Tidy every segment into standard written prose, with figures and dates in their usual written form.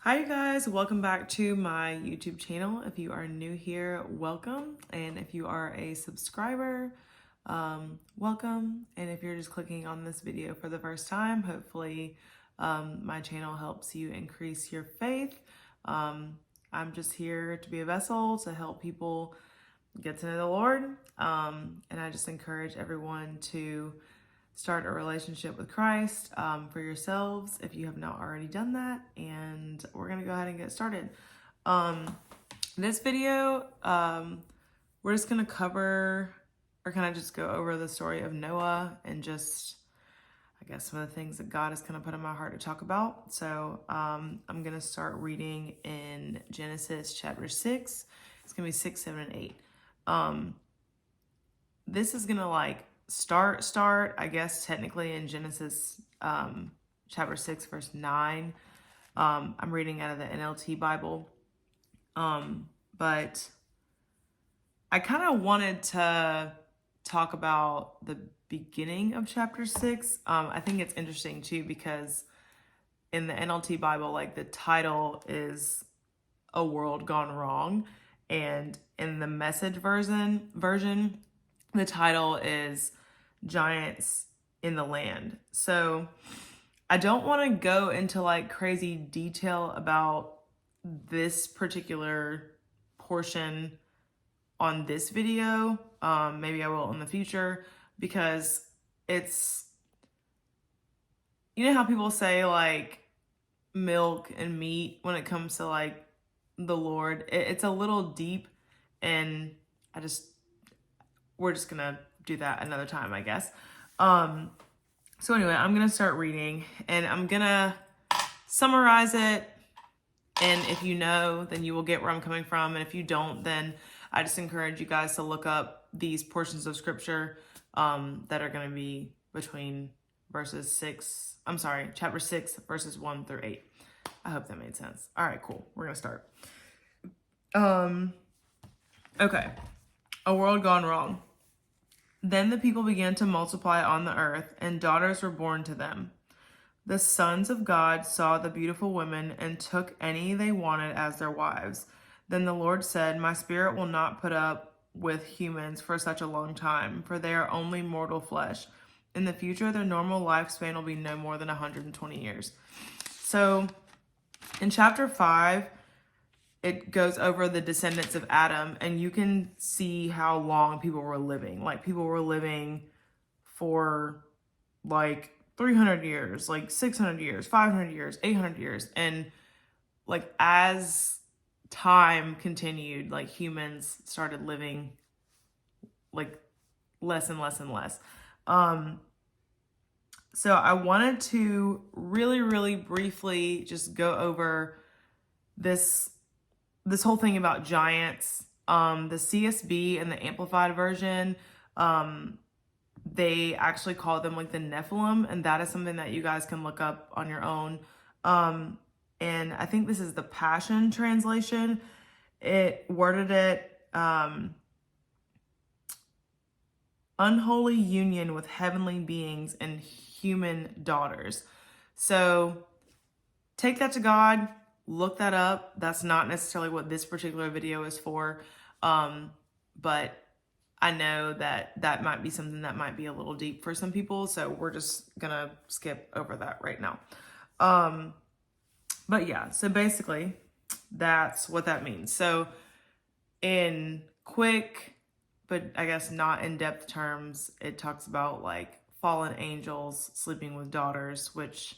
Hi, you guys. Welcome back to my YouTube channel. If you are new here, welcome. And if you are a subscriber, welcome. And if you're just clicking on this video for the first time, hopefully my channel helps you increase your faith. I'm just here to be a vessel to help people get to know the Lord. And I just encourage everyone to start a relationship with Christ for yourselves if you have not already done that. And we're going to go ahead and get started. This video, we're just going to cover or kind of just go over the story of Noah and just, I guess, some of the things that God has kind of put in my heart to talk about. So I'm going to start reading in Genesis chapter 6. It's going to be 6, 7, and 8. This is going to start, I guess, technically in Genesis chapter 6, verse 9. I'm reading out of the NLT Bible. But I kind of wanted to talk about the beginning of chapter 6. I think it's interesting too because in the NLT Bible, the title is A World Gone Wrong. And in the Message version, the title is Giants in the Land. So I don't want to go into crazy detail about this particular portion on this video. Maybe I will in the future, because it's, you know how people say milk and meat when it comes to the Lord. It's a little deep, and we're just gonna do that another time, I guess. So anyway, I'm gonna start reading and I'm gonna summarize it. And if you know, then you will get where I'm coming from. And if you don't, then I just encourage you guys to look up these portions of scripture that are gonna be between chapter 6, verses 1 through 8. I hope that made sense. All right, cool. We're gonna start. Okay. A world gone wrong. Then the people began to multiply on the earth, and daughters were born to them. The sons of God saw the beautiful women and took any they wanted as their wives. Then the Lord said, "My spirit will not put up with humans for such a long time, for they are only mortal flesh. In the future, their normal lifespan will be no more than 120 years." So in chapter 5, it goes over the descendants of Adam, and you can see how long people were living. People were living for 300 years, 600 years, 500 years, 800 years. And as time continued, humans started living less and less and less. So I wanted to really, really briefly just go over this whole thing about giants. The CSB and the Amplified version, they actually call them the Nephilim, and that is something that you guys can look up on your own. And I think this is the Passion Translation. It worded it, unholy union with heavenly beings and human daughters. So take that to God. Look that up. That's not necessarily what this particular video is for. But I know that might be something that might be a little deep for some people. So we're just gonna skip over that right now. But yeah, so basically that's what that means. So in quick, but I guess not in-depth terms, it talks about fallen angels sleeping with daughters, which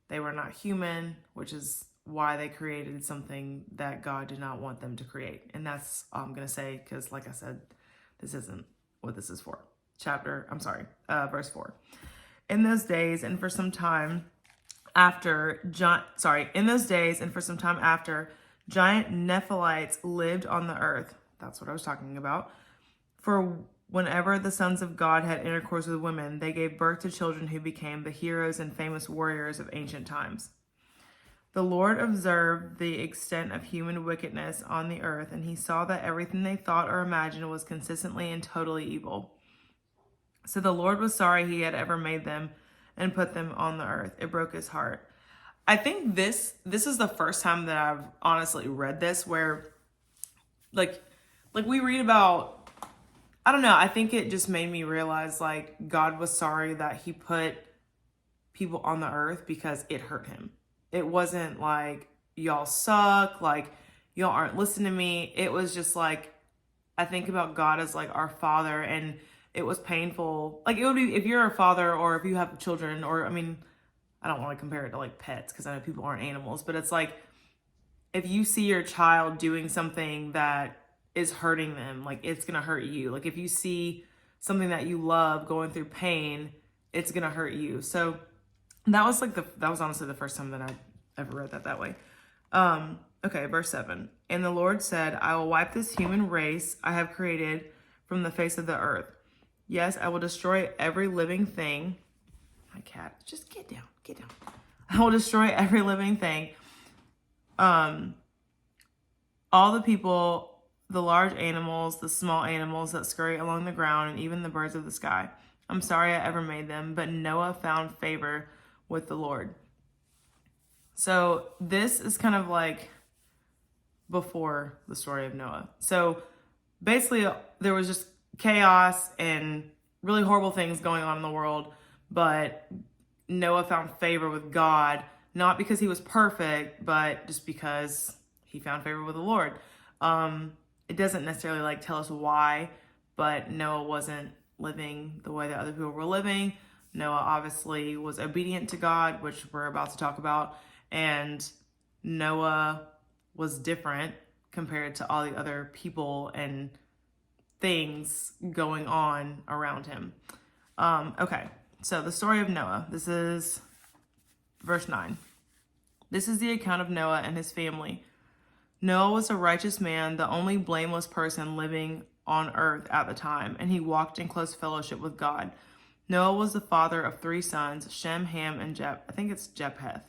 they were not human, which is why they created something that God did not want them to create. And that's all I'm going to say, because like I said, this isn't what this is for. Verse 4. In those days and for some time after, giant Nephilites lived on the earth. That's what I was talking about. For whenever the sons of God had intercourse with women, they gave birth to children who became the heroes and famous warriors of ancient times. The Lord observed the extent of human wickedness on the earth, and he saw that everything they thought or imagined was consistently and totally evil. So the Lord was sorry he had ever made them and put them on the earth. It broke his heart. I think this is the first time that I've honestly read this where like we read about, I don't know, I think it just made me realize like God was sorry that he put people on the earth because it hurt him. It wasn't like y'all suck, like y'all aren't listening to me. It was just like, I think about God as like our father, and it was painful. Like it would be if you're a father or if you have children, or I mean, I don't want to compare it to like pets because I know people aren't animals, but it's like if you see your child doing something that is hurting them, like it's gonna hurt you. Like if you see something that you love going through pain, it's gonna hurt you. So that was like that was honestly the first time that I ever read that way. Okay, verse 7. And the Lord said, I will wipe this human race I have created from the face of the earth. Yes, I will destroy every living thing. My cat, just get down, get down. I will destroy every living thing. All the people, the large animals, the small animals that scurry along the ground, and even the birds of the sky. I'm sorry I ever made them, but Noah found favor with the Lord. So this is kind of like before the story of Noah. So basically there was just chaos and really horrible things going on in the world, but Noah found favor with God, not because he was perfect, but just because he found favor with the Lord. It doesn't necessarily like tell us why, but Noah wasn't living the way that other people were living. Noah obviously was obedient to God, which we're about to talk about, and Noah was different compared to all the other people and things going on around him. Okay, so the story of Noah. This is verse 9. This is the account of Noah and his family. Noah was a righteous man, the only blameless person living on earth at the time, and he walked in close fellowship with God. Noah was the father of 3 sons, Shem, Ham, and Japheth.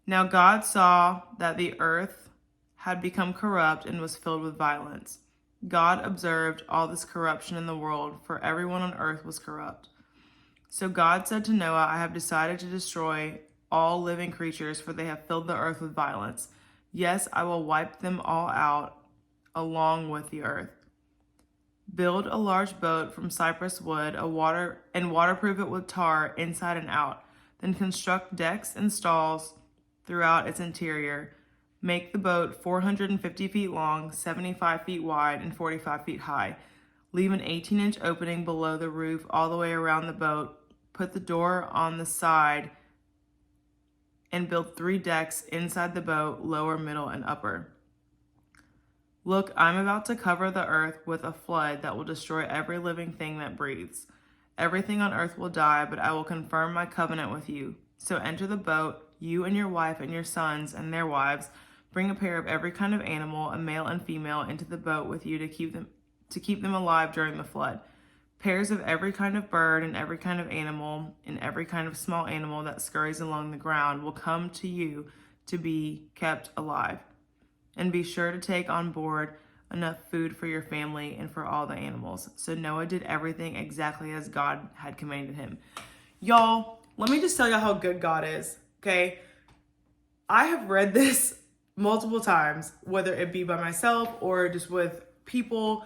Now God saw that the earth had become corrupt and was filled with violence. God observed all this corruption in the world, for everyone on earth was corrupt. So God said to Noah, I have decided to destroy all living creatures, for they have filled the earth with violence. Yes, I will wipe them all out along with the earth. Build a large boat from cypress wood, waterproof it with tar inside and out. Then construct decks and stalls throughout its interior. Make the boat 450 feet long, 75 feet wide, and 45 feet high. Leave an 18-inch opening below the roof all the way around the boat. Put the door on the side and build 3 decks inside the boat, lower, middle, and upper. Look, I'm about to cover the earth with a flood that will destroy every living thing that breathes. Everything on earth will die, but I will confirm my covenant with you. So enter the boat, you and your wife and your sons and their wives. Bring a pair of every kind of animal, a male and female, into the boat with you to keep them alive during the flood. Pairs of every kind of bird and every kind of animal and every kind of small animal that scurries along the ground will come to you to be kept alive. And be sure to take on board enough food for your family and for all the animals. So Noah did everything exactly as God had commanded him. Y'all, let me just tell y'all how good God is, okay? I have read this multiple times, whether it be by myself or just with people.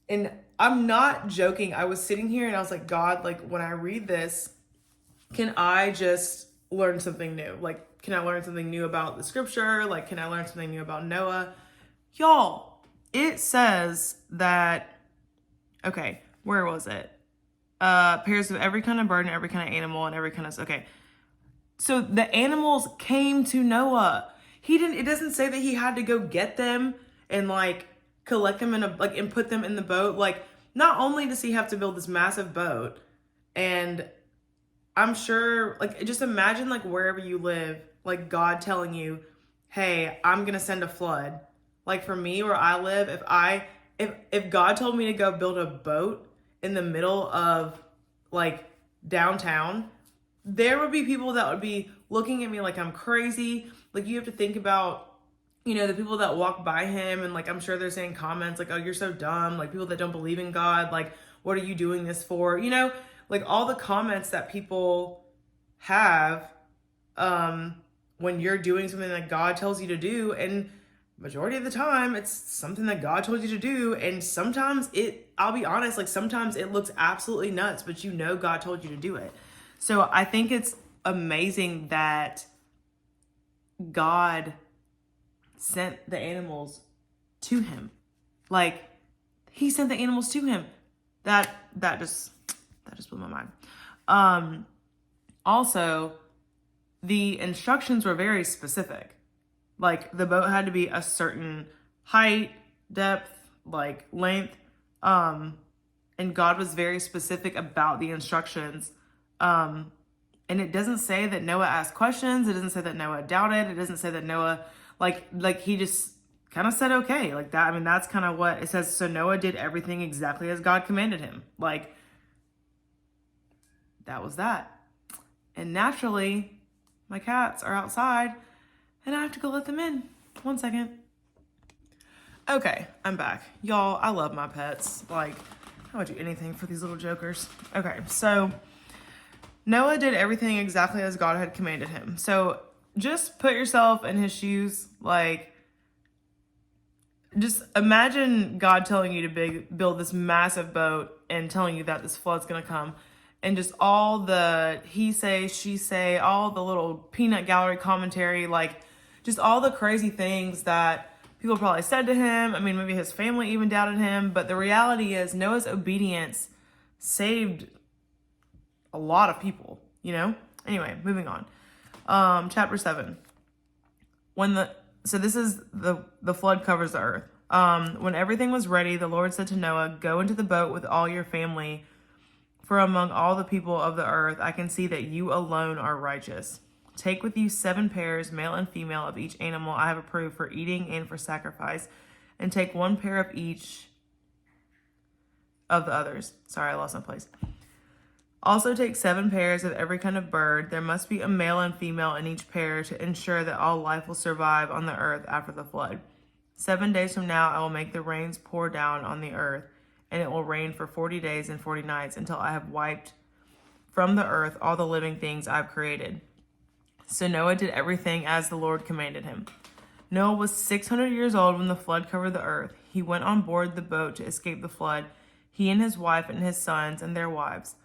And I'm not joking. I was sitting here and I was like, God, like when I read this, can I just learn something new? Like, can I learn something new about the scripture? Like, can I learn something new about Noah? Y'all, it says that, okay, where was it? Pairs of every kind of bird and every kind of animal and every kind of, okay. So the animals came to Noah. It doesn't say that he had to go get them and like collect them and put them in the boat. Like, not only does he have to build this massive boat, and I'm sure, like, just imagine like wherever you live, like God telling you, hey, I'm going to send a flood. Like for me, where I live, if God told me to go build a boat in the middle of like downtown, there would be people that would be looking at me like I'm crazy. Like you have to think about, you know, the people that walk by him, and like I'm sure they're saying comments like, oh, you're so dumb. Like people that don't believe in God, like what are you doing this for? You know, like all the comments that people have when you're doing something that God tells you to do, and majority of the time it's something that God told you to do, and sometimes I'll be honest, like sometimes it looks absolutely nuts, but you know God told you to do it. So I think it's amazing that God sent the animals to him. Like, he sent the animals to him. That just blew my mind. Also, the instructions were very specific. Like, the boat had to be a certain height, depth, like length. And God was very specific about the instructions. And it doesn't say that Noah asked questions. It doesn't say that Noah doubted. It doesn't say that Noah, like he just kind of said, okay, like that. I mean, that's kind of what it says. So Noah did everything exactly as God commanded him. Like, that was that. And naturally, my cats are outside and I have to go let them in. 1 second. Okay, I'm back. Y'all, I love my pets. Like, I would do anything for these little jokers. Okay, so Noah did everything exactly as God had commanded him. So just put yourself in his shoes. Like, just imagine God telling you to build this massive boat and telling you that this flood's going to come. And just all the he say, she say, all the little peanut gallery commentary, like just all the crazy things that people probably said to him. I mean, maybe his family even doubted him. But the reality is Noah's obedience saved a lot of people, you know? Anyway, moving on. Chapter 7. So this is the flood covers the earth. When everything was ready, the Lord said to Noah, "Go into the boat with all your family, for among all the people of the earth, I can see that you alone are righteous. Take with you 7 pairs, male and female, of each animal I have approved for eating and for sacrifice, and take 1 pair of each of the others." Sorry, I lost my place. "Also take 7 pairs of every kind of bird. There must be a male and female in each pair to ensure that all life will survive on the earth after the flood. 7 days from now, I will make the rains pour down on the earth, and it will rain for 40 days and 40 nights until I have wiped from the earth all the living things I have created." So Noah did everything as the Lord commanded him. Noah was 600 years old when the flood covered the earth. He went on board the boat to escape the flood, he and his wife and his sons and their wives.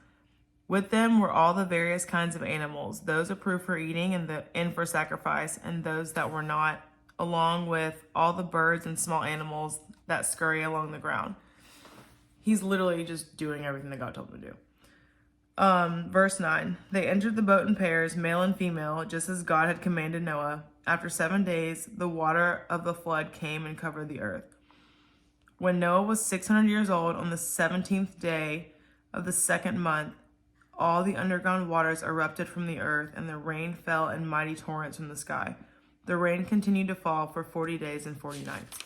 With them were all the various kinds of animals, those approved for eating and for sacrifice, and those that were not, along with all the birds and small animals that scurry along the ground. He's literally just doing everything that God told him to do. Verse 9. They entered the boat in pairs, male and female, just as God had commanded Noah. After 7 days, the water of the flood came and covered the earth. When Noah was 600 years old, on the 17th day of the 2nd month, all the underground waters erupted from the earth, and the rain fell in mighty torrents from the sky. The rain continued to fall for 40 days and 40 nights.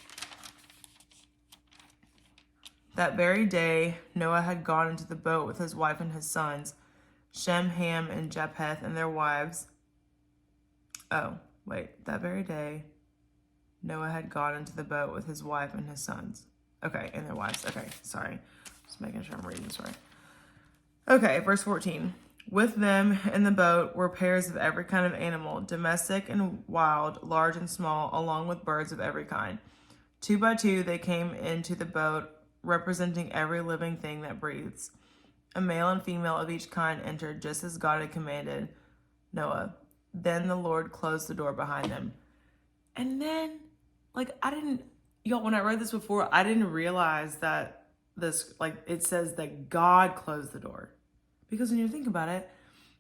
That very day, Noah had gone into the boat with his wife and his sons, Shem, Ham, and Japheth, and their wives. That very day, Noah had gone into the boat with his wife and his sons. Okay, and their wives. Okay, sorry. Just making sure I'm reading this right. Okay, verse 14. With them in the boat were pairs of every kind of animal, domestic and wild, large and small, along with birds of every kind. 2 by 2 they came into the boat, representing every living thing that breathes. A male and female of each kind entered, just as God had commanded Noah. Then the Lord closed the door behind them. And then, when I read this before, I didn't realize that it says that God closed the door. Because when you think about it,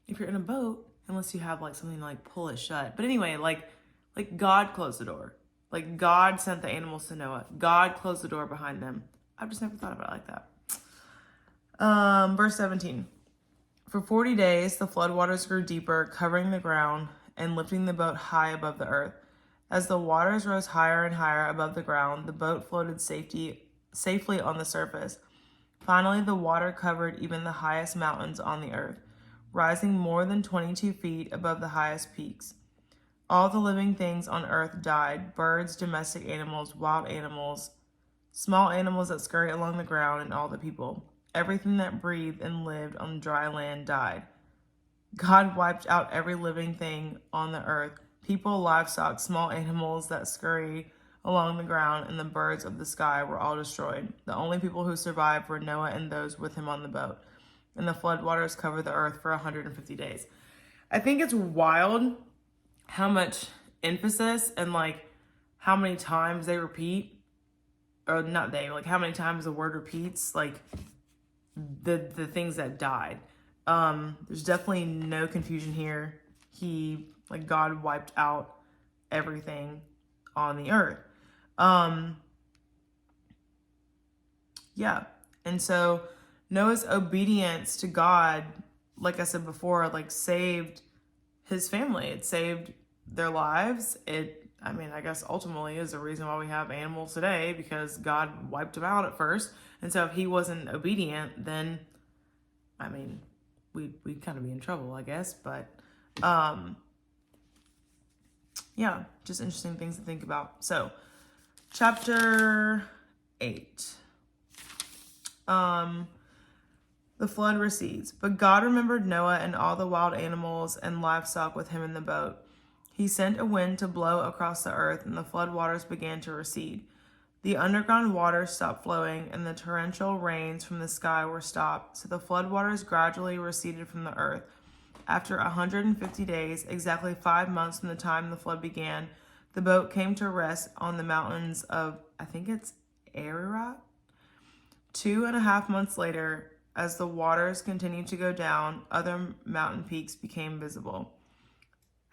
if you're in a boat, unless you have something to pull it shut. But anyway, God closed the door. God sent the animals to Noah. God closed the door behind them. I've just never thought about it like that. Verse 17. For 40 days, the floodwaters grew deeper, covering the ground and lifting the boat high above the earth. As the waters rose higher and higher above the ground, the boat floated safely on the surface. Finally, the water covered even the highest mountains on the earth, rising more than 22 feet above the highest peaks. All the living things on earth died, birds, domestic animals, wild animals, small animals that scurry along the ground, and all the people. Everything that breathed and lived on dry land died. God wiped out every living thing on the earth, people, livestock, small animals that scurry along the ground, and the birds of the sky were all destroyed. The only people who survived were Noah and those with him on the boat. And the floodwaters covered the earth for 150 days. I think it's wild how much emphasis and like how many times they repeat, or not they, like how many times the word repeats, like the things that died. There's definitely no confusion here. God wiped out everything on the earth. Yeah. And so Noah's obedience to God, like I said before, like saved his family. It saved their lives. I guess ultimately is the reason why we have animals today, because God wiped them out at first. And so if he wasn't obedient, then, we'd kind of be in trouble, I guess. But, yeah, just interesting things to think about. So, chapter 8. The flood recedes, but God remembered Noah and all the wild animals and livestock with him in the boat. He sent a wind to blow across the earth, and the flood waters began to recede. The underground waters stopped flowing, and the torrential rains from the sky were stopped, so the flood waters gradually receded from the earth. After 150 days, exactly 5 months from the time the flood began, the boat came to rest on the mountains of, I think it's Ararat. 2.5 months later, as the waters continued to go down, other mountain peaks became visible.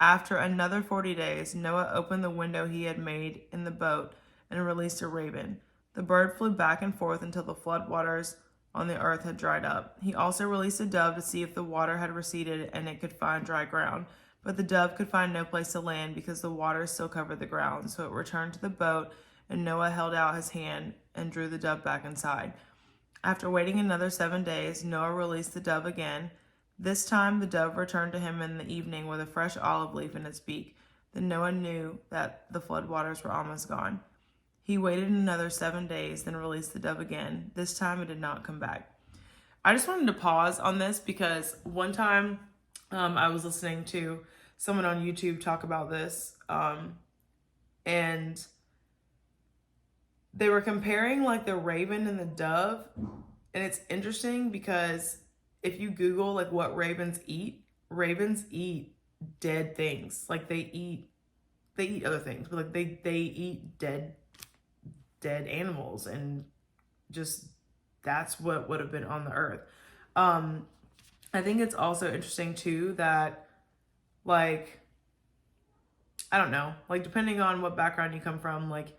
After another 40 days, Noah opened the window he had made in the boat and released a raven. The bird flew back and forth until the flood waters on the earth had dried up. He also released a dove to see if the water had receded and it could find dry ground. But the dove could find no place to land because the waters still covered the ground. So it returned to the boat, and Noah held out his hand and drew the dove back inside. After waiting another 7 days, Noah released the dove again. This time the dove returned to him in the evening with a fresh olive leaf in its beak. Then Noah knew that the flood waters were almost gone. He waited another 7 days, then released the dove again. This time it did not come back. I just wanted to pause on this because one time I was listening to someone on YouTube talk about this, and they were comparing like the raven and the dove. And it's interesting because if you Google like what ravens eat dead things. Like they eat other things, but like they eat dead animals, and just that's what would have been on the earth. I think it's also interesting too that, like, I don't know, like depending on what background you come from, like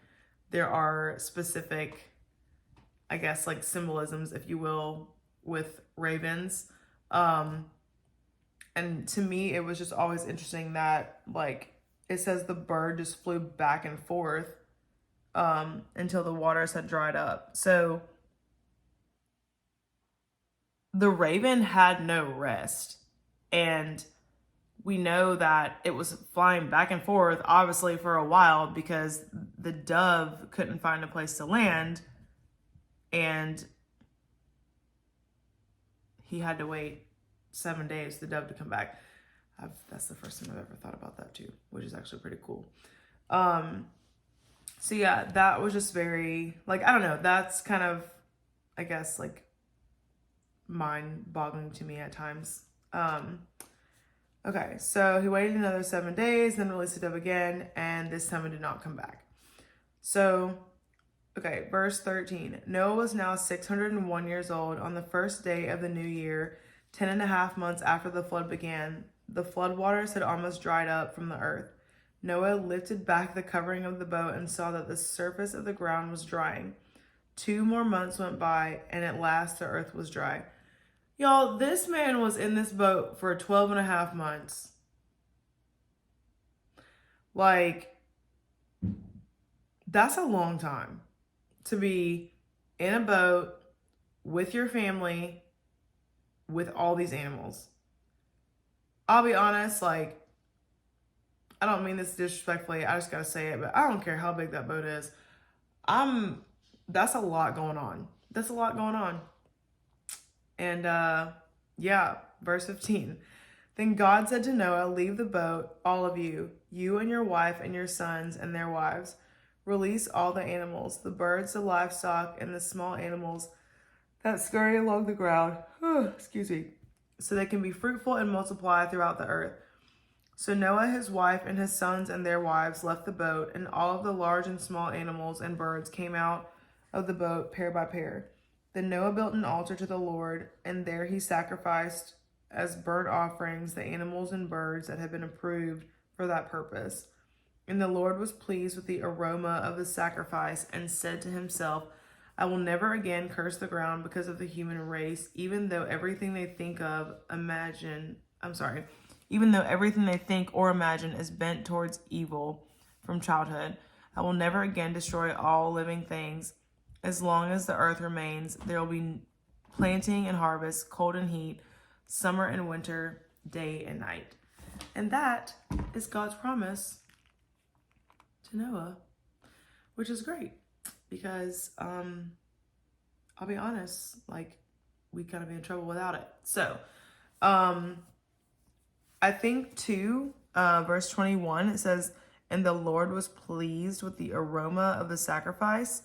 there are specific, I guess, like symbolisms, if you will, with ravens. And to me, it was just always interesting that, like, it says the bird just flew back and forth until the waters had dried up. So the raven had no rest. And we know that it was flying back and forth, obviously, for a while because the dove couldn't find a place to land. And he had to wait 7 days for the dove to come back. That's the first time I've ever thought about that too, which is actually pretty cool. So yeah, that was just very, like, I don't know, that's kind of, I guess, like mind-boggling to me at times. Okay, so he waited another 7 days, then released the dove again, and this time it did not come back. So, okay, verse 13. Noah was now 601 years old on the first day of the new year, 10.5 months after the flood began. The flood waters had almost dried up from the earth. Noah lifted back the covering of the boat and saw that the surface of the ground was drying. 2 more months went by, and at last the earth was dry. Y'all, this man was in this boat for 12.5 months. Like, that's a long time to be in a boat with your family with all these animals. I'll be honest, like, I don't mean this disrespectfully, I just gotta say it, but I don't care how big that boat is. That's a lot going on. That's a lot going on. And yeah, verse 15. Then God said to Noah, leave the boat, all of you, you and your wife and your sons and their wives. Release all the animals, the birds, the livestock, and the small animals that scurry along the ground. Excuse me. So they can be fruitful and multiply throughout the earth. So Noah, his wife, and his sons and their wives left the boat, and all of the large and small animals and birds came out of the boat pair by pair. Then Noah built an altar to the Lord, and there he sacrificed as burnt offerings the animals and birds that had been approved for that purpose. And the Lord was pleased with the aroma of the sacrifice and said to himself, I will never again curse the ground because of the human race, even though everything they think or imagine is bent towards evil from childhood. I will never again destroy all living things. As long as the earth remains, there will be planting and harvest, cold and heat, summer and winter, day and night. And that is God's promise to Noah, which is great because I'll be honest, like, we kind of be in trouble without it. So I think too, verse 21, it says, and the Lord was pleased with the aroma of the sacrifice.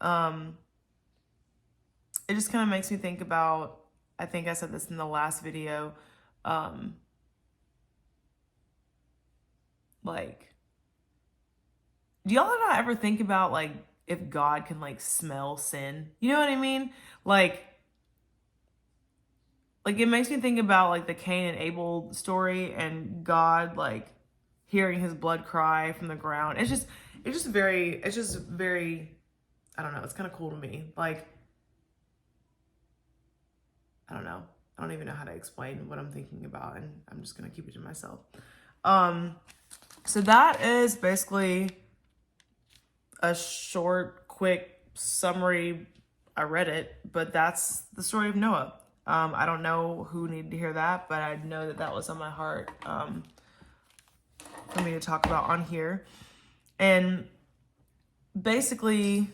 It just kind of makes me think about, I think I said this in the last video, like, do y'all not ever think about, like, if God can, like, smell sin? You know what I mean? Like it makes me think about, like, the Cain and Abel story and God, like, hearing his blood cry from the ground. It's just very, I don't know, it's kind of cool to me. Like, I don't know. I don't even know how to explain what I'm thinking about, and I'm just going to keep it to myself. So that is basically a short, quick summary. I read it, but that's the story of Noah. I don't know who needed to hear that, but I know that that was on my heart for me to talk about on here. And basically,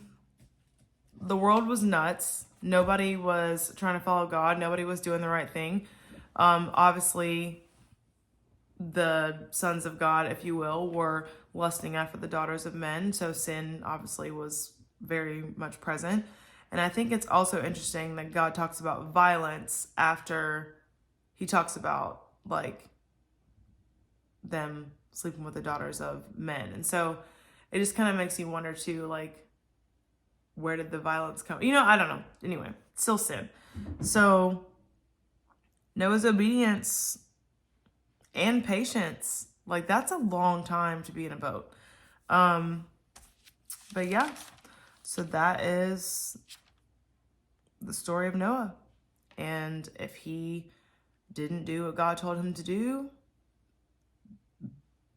the world was nuts. Nobody was trying to follow God. Nobody was doing the right thing. Obviously, the sons of God, if you will, were lusting after the daughters of men. So sin obviously was very much present. And I think it's also interesting that God talks about violence after he talks about, like, them sleeping with the daughters of men. And so it just kind of makes you wonder too, like, where did the violence come? You know, I don't know. Anyway, still sin. So Noah's obedience and patience, like, that's a long time to be in a boat. But yeah, so that is the story of Noah. And if he didn't do what God told him to do,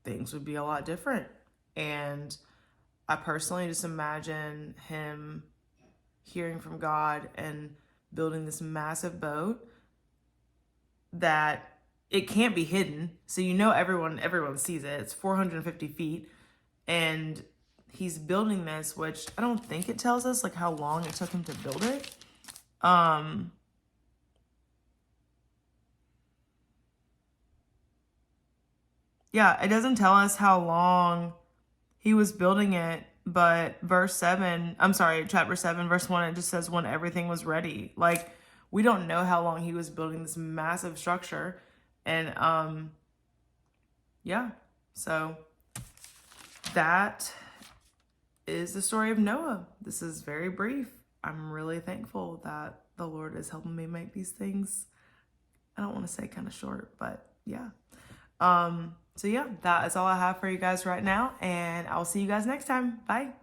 things would be a lot different. And I personally just imagine him hearing from God and building this massive boat that it can't be hidden. So you know everyone sees it. It's 450 feet. And he's building this, which I don't think it tells us, like, how long it took him to build it. Yeah, it doesn't tell us how long he was building it, but chapter 7, verse 1, it just says when everything was ready. Like, we don't know how long he was building this massive structure. And yeah, so that is the story of Noah. This is very brief. I'm really thankful that the Lord is helping me make these things, I don't want to say kind of short, but yeah. So yeah, that is all I have for you guys right now, and I'll see you guys next time. Bye.